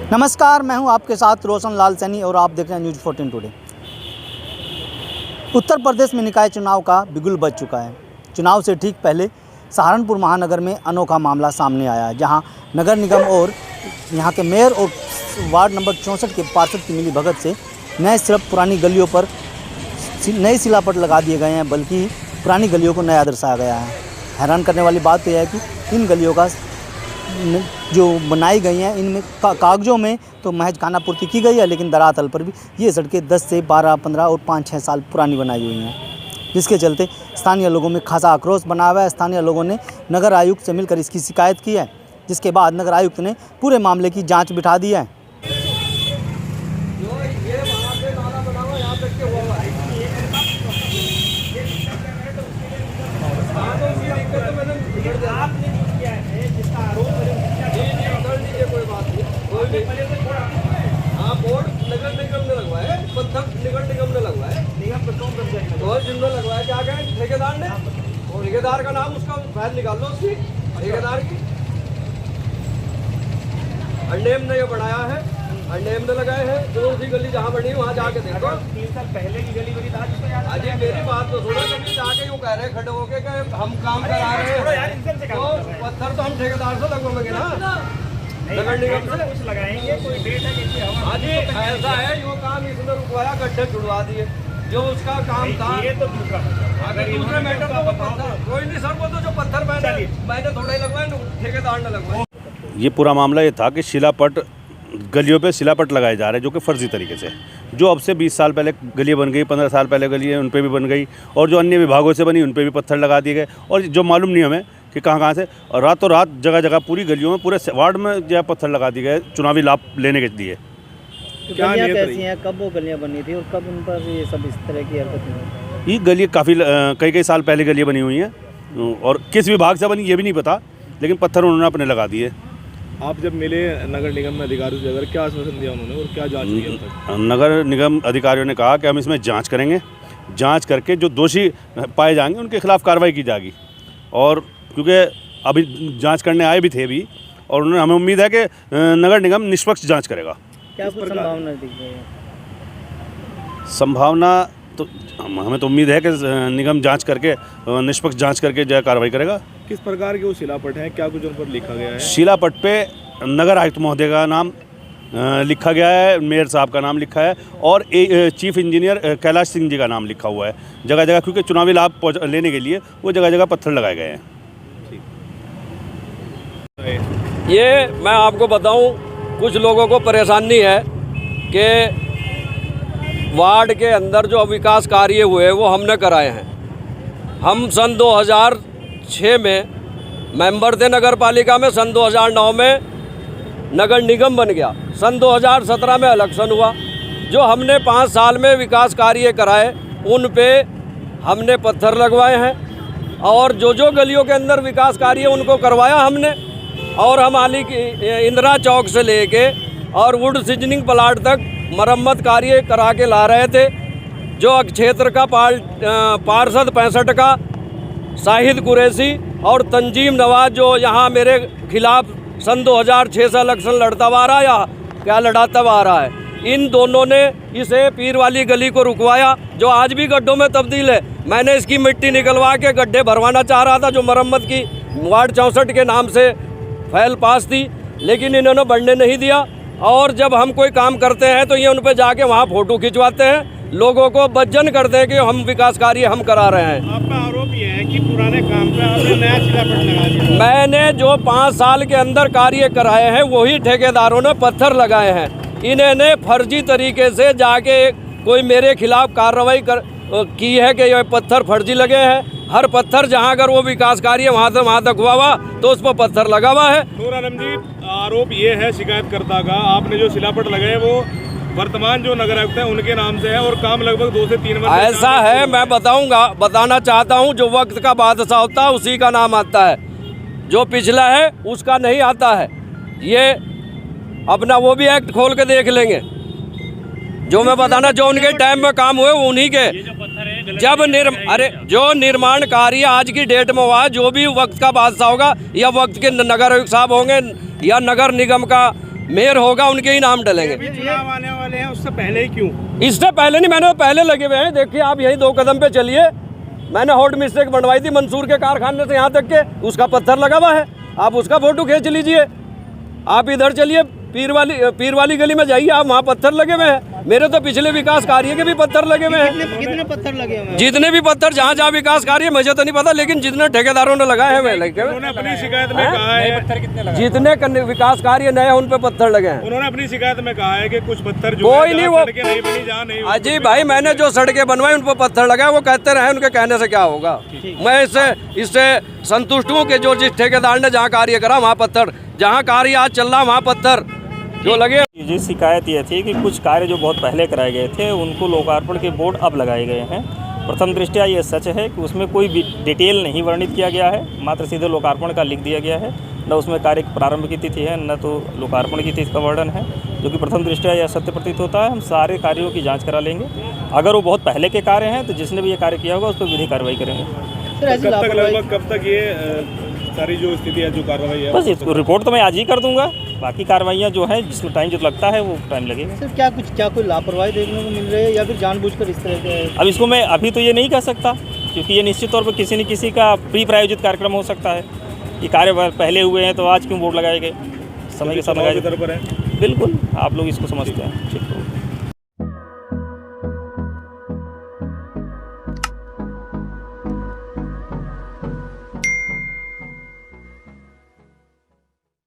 नमस्कार, मैं हूं आपके साथ रोशन लाल सैनी और आप देख रहे हैं न्यूज़ 14 टुडे। उत्तर प्रदेश में निकाय चुनाव का बिगुल बज चुका है। चुनाव से ठीक पहले सहारनपुर महानगर में अनोखा मामला सामने आया है, जहां नगर निगम और यहां के मेयर और वार्ड नंबर 64 के पार्षद की मिलीभगत से नए सिर्फ पुरानी गलियों पर नए सिलापट लगा दिए गए हैं, बल्कि पुरानी गलियों को नया दर्शाया गया है। हैरान करने वाली बात तो यह है कि इन गलियों का जो बनाई गई हैं इनमें कागज़ों में तो महज खानापूर्ति की गई है, लेकिन धरातल पर भी ये सड़कें 10 से 12, 15 और 5-6 साल पुरानी बनाई हुई हैं, जिसके चलते स्थानीय लोगों में खासा आक्रोश बना हुआ है। स्थानीय लोगों ने नगर आयुक्त से मिलकर इसकी शिकायत की है, जिसके बाद नगर आयुक्त ने पूरे मामले की जाँच बिठा दी है। बोर्ड नगर निगम ने लगवाया, पत्थर नगर निगम ने लगवाया, निगम प्रथम पंचायत और जिन्होंने लगवाया क्या कहें ठेकेदार ने, और ठेकेदार का नाम उसका फाइल निकाल लो उसकी ठेकेदार की। अननेम ने ये बनाया है, अननेम ने लगाए हैं। जो सी गली जहाँ बनी वहाँ जाके देखो, 3 साल पहले की गली बनी था। अजी मेरी बात तो सुनो, कभी जाके यूँ कह रहे खड़े होके कि हम काम करा रहे हैं, तो पत्थर तो हम ठेकेदार से लगवाएंगे ना, नगर निगम से कुछ लगाएंगे। कोई डेट है कि हाँ जी, ऐसा है जो काम इसने रुकवाया, गड्ढे छुड़वा दिए, जो उसका काम था। ये तो दूसरा अगर दूसरे मैटर तो वो पत्थर कोई नहीं सर, वो तो जो पत्थर मैंने थोड़ा ही लगवाए, ठेकेदार ने लगवाए। ये पूरा मामला ये था कि शिलापट गलियों पे शिलापट लगाए जा रहे हैं, जो कि फ़र्जी तरीके से, जो अब से 20 साल पहले गलियाँ बन गई, 15 साल पहले गली है उन पे भी बन गई, और जो अन्य विभागों से बनी उन पे भी पत्थर लगा दिए गए, और जो मालूम नहीं हमें कि कहाँ से, और रातों रात जगह जगह पूरी गलियों में, पूरे वार्ड में जो है पत्थर लगा दिए गए चुनावी लाभ लेने के लिए। तो गलियाँ कैसी हैं, कब वो गलियाँ बनी थी और कब उन पर ये सब इस तरह की हरकत हुई? ये गली काफ़ी कई साल पहले गलियाँ बनी हुई हैं, और किस विभाग से बनी ये भी नहीं पता, लेकिन पत्थर उन्होंने अपने लगा दिए। आप जब मिले नगर निगम में अधिकारियों से, अगर क्या आश्वासन दिया उन्होंने और क्या जांच की अब तक? नगर निगम अधिकारियों ने कहा कि हम इसमें जांच करेंगे, जांच करके जो दोषी पाए जाएंगे उनके खिलाफ कार्रवाई की जाएगी, और क्योंकि अभी जांच करने आए भी थे भी, और उन्होंने हमें उम्मीद है कि नगर निगम निष्पक्ष जांच करेगा। क्या कुछ संभावना दिख रही है? संभावना तो हमें तो उम्मीद है कि निगम जांच करके निष्पक्ष जांच करके जो है कार्रवाई करेगा। किस प्रकार के वो शिलापट हैं, क्या कुछ उन पर लिखा गया है? शिलापट पे नगर आयुक्त महोदय का नाम लिखा गया है, मेयर साहब का नाम लिखा है, और चीफ इंजीनियर कैलाश सिंह जी का नाम लिखा हुआ है जगह जगह, क्योंकि चुनावी लाभ लेने के लिए वो जगह जगह पत्थर लगाए गए हैं। ये मैं आपको बताऊं, कुछ लोगों को परेशानी है कि वार्ड के अंदर जो विकास कार्य हुए वो हमने कराए हैं। हम सन 2006 में मेंबर थे नगर पालिका में, सन 2009 में नगर निगम बन गया, सन 2017 में इलेक्शन हुआ। जो हमने 5 साल में विकास कार्य कराए उन पे हमने पत्थर लगवाए हैं, और जो गलियों के अंदर विकास कार्य उनको करवाया हमने। और हम हाल ही इंदिरा चौक से लेके और वुड सीजनिंग प्लाट तक मरम्मत कार्य करा के ला रहे थे। जो क्षेत्र का पार्षद 65 का शाहिद कुरैशी और तंजीम नवाज, जो यहाँ मेरे खिलाफ सन 2006 से इलेक्शन लड़ता हुआ आ रहा है या क्या लड़ाता हुआ आ रहा है, इन दोनों ने इसे पीर वाली गली को रुकवाया, जो आज भी गड्ढों में तब्दील है। मैंने इसकी मिट्टी निकलवा के गड्ढे भरवाना चाह रहा था, जो मरम्मत की वार्ड 64 के नाम से फाइल पास थी, लेकिन इन्होंने बढ़ने नहीं दिया। और जब हम कोई काम करते हैं तो ये उन पर जाके वहाँ फ़ोटो खिंचवाते हैं, लोगों को बज्जन करते हैं कि हम विकास कार्य हम करा रहे हैं। आपका आरोप ये है कि पुराने काम पे आपने नया शिलापट लगा दिया। मैंने जो 5 साल के अंदर कार्य कराए हैं वही ठेकेदारों ने पत्थर लगाए हैं। इन्होंने फर्जी तरीके से जाके कोई मेरे खिलाफ कार्रवाई की है कि ये पत्थर फर्जी लगे हैं। हर पत्थर जहां अगर वो विकास कार्य वहां तक हुआ तो उस पर पत्थर लगा हुआ है। नूर आलम जी, आरोप ये है शिकायतकर्ता का, आपने जो शिलापट लगाए वो वर्तमान जो नगर आयुक्त है उनके नाम से है, और काम लगभग 2 से 3 वर्ष ऐसा है। मैं बताना चाहता हूं, जो वक्त का बादशाह होता है उसी का नाम आता है, जो पिछला है उसका नहीं आता है। ये अपना वो भी एक्ट खोल के देख लेंगे, जो मैं बताना, जो उनके टाइम में काम हुए उन्हीं के। जब जो निर्माण कार्य आज की डेट में हुआ, जो भी वक्त का बादशाह होगा, या वक्त के नगर आयुक्त साहब होंगे या नगर निगम का मेयर होगा उनके ही नाम डलेंगे। अभी चुनाव आने वाले हैं, उससे पहले ही क्यों? इससे पहले नहीं, मैंने पहले लगे हुए हैं। देखिए आप यही 2 कदम पे चलिए, मैंने हॉट मिस्टेक बनवाई थी मंसूर के कारखाने से यहाँ तक के, उसका पत्थर लगा हुआ है, आप उसका फोटो खींच लीजिए। आप इधर चलिए पीर वाली गली में जाइए, आप वहाँ पत्थर लगे हुए हैं। मेरे तो पिछले विकास कार्य के भी पत्थर लगे हुए हैं। कितने पत्थर लगे हुए हैं? जितने भी पत्थर जहाँ जहाँ विकास कार्य मुझे तो नहीं पता, लेकिन जितने ठेकेदारों ने लगाए हैं वे लगे हुए उन्होंने अपनी शिकायत में कहा है, जितने विकास कार्य नए हैं उन पे पत्थर लगे हैं। उन्होंने अपनी शिकायत में कहा है कि कुछ पत्थर जो कोई है, नहीं, जहाँ वो सड़कें नहीं बनी, जहाँ नहीं, अजी भाई मैंने जो सड़कें बनवाई उन पर पत्थर लगाए, वो कहते रहे, उनके कहने से क्या होगा। मैं इससे संतुष्ट हूँ कि जो जिस ठेकेदार ने जहाँ कार्य करा वहाँ पत्थर, जहाँ कार्य आज चल रहा वहाँ पत्थर जो लगे। जी शिकायत ये थी कि कुछ कार्य जो बहुत पहले कराए गए थे उनको लोकार्पण के बोर्ड अब लगाए गए हैं। प्रथम दृष्टया ये सच है कि उसमें कोई भी डिटेल नहीं वर्णित किया गया है, मात्र सीधे लोकार्पण का लिख दिया गया है। न उसमें कार्य प्रारंभ की तिथि है, न तो लोकार्पण की तिथि का वर्णन है, जो कि प्रथम दृष्टया यह सत्य प्रतीत होता है। हम सारे कार्यों की जाँच करा लेंगे। अगर वो बहुत पहले के कार्य हैं तो जिसने भी ये कार्य किया होगा उस पर विधि कार्रवाई करेंगे। कब तक ये सारी जो स्थिति है, जो कार्रवाई है, बस इसको रिपोर्ट तो मैं आज ही कर दूंगा। बाकी कार्रवाइयाँ जो हैं जिसमें टाइम जो लगता है वो टाइम लगेगा। सर क्या कोई लापरवाही देखने को मिल रही है या फिर जानबूझकर इस तरह के? अब इसको मैं अभी तो ये नहीं कह सकता, क्योंकि ये निश्चित तौर पर किसी न किसी का प्री प्रायोजित कार्यक्रम हो सकता है। ये कार्य पहले हुए हैं तो आज क्यों बोर्ड लगाए गए, समय के साथ लगाए। पर है बिल्कुल, आप लोग इसको समझते हैं। ठीक है।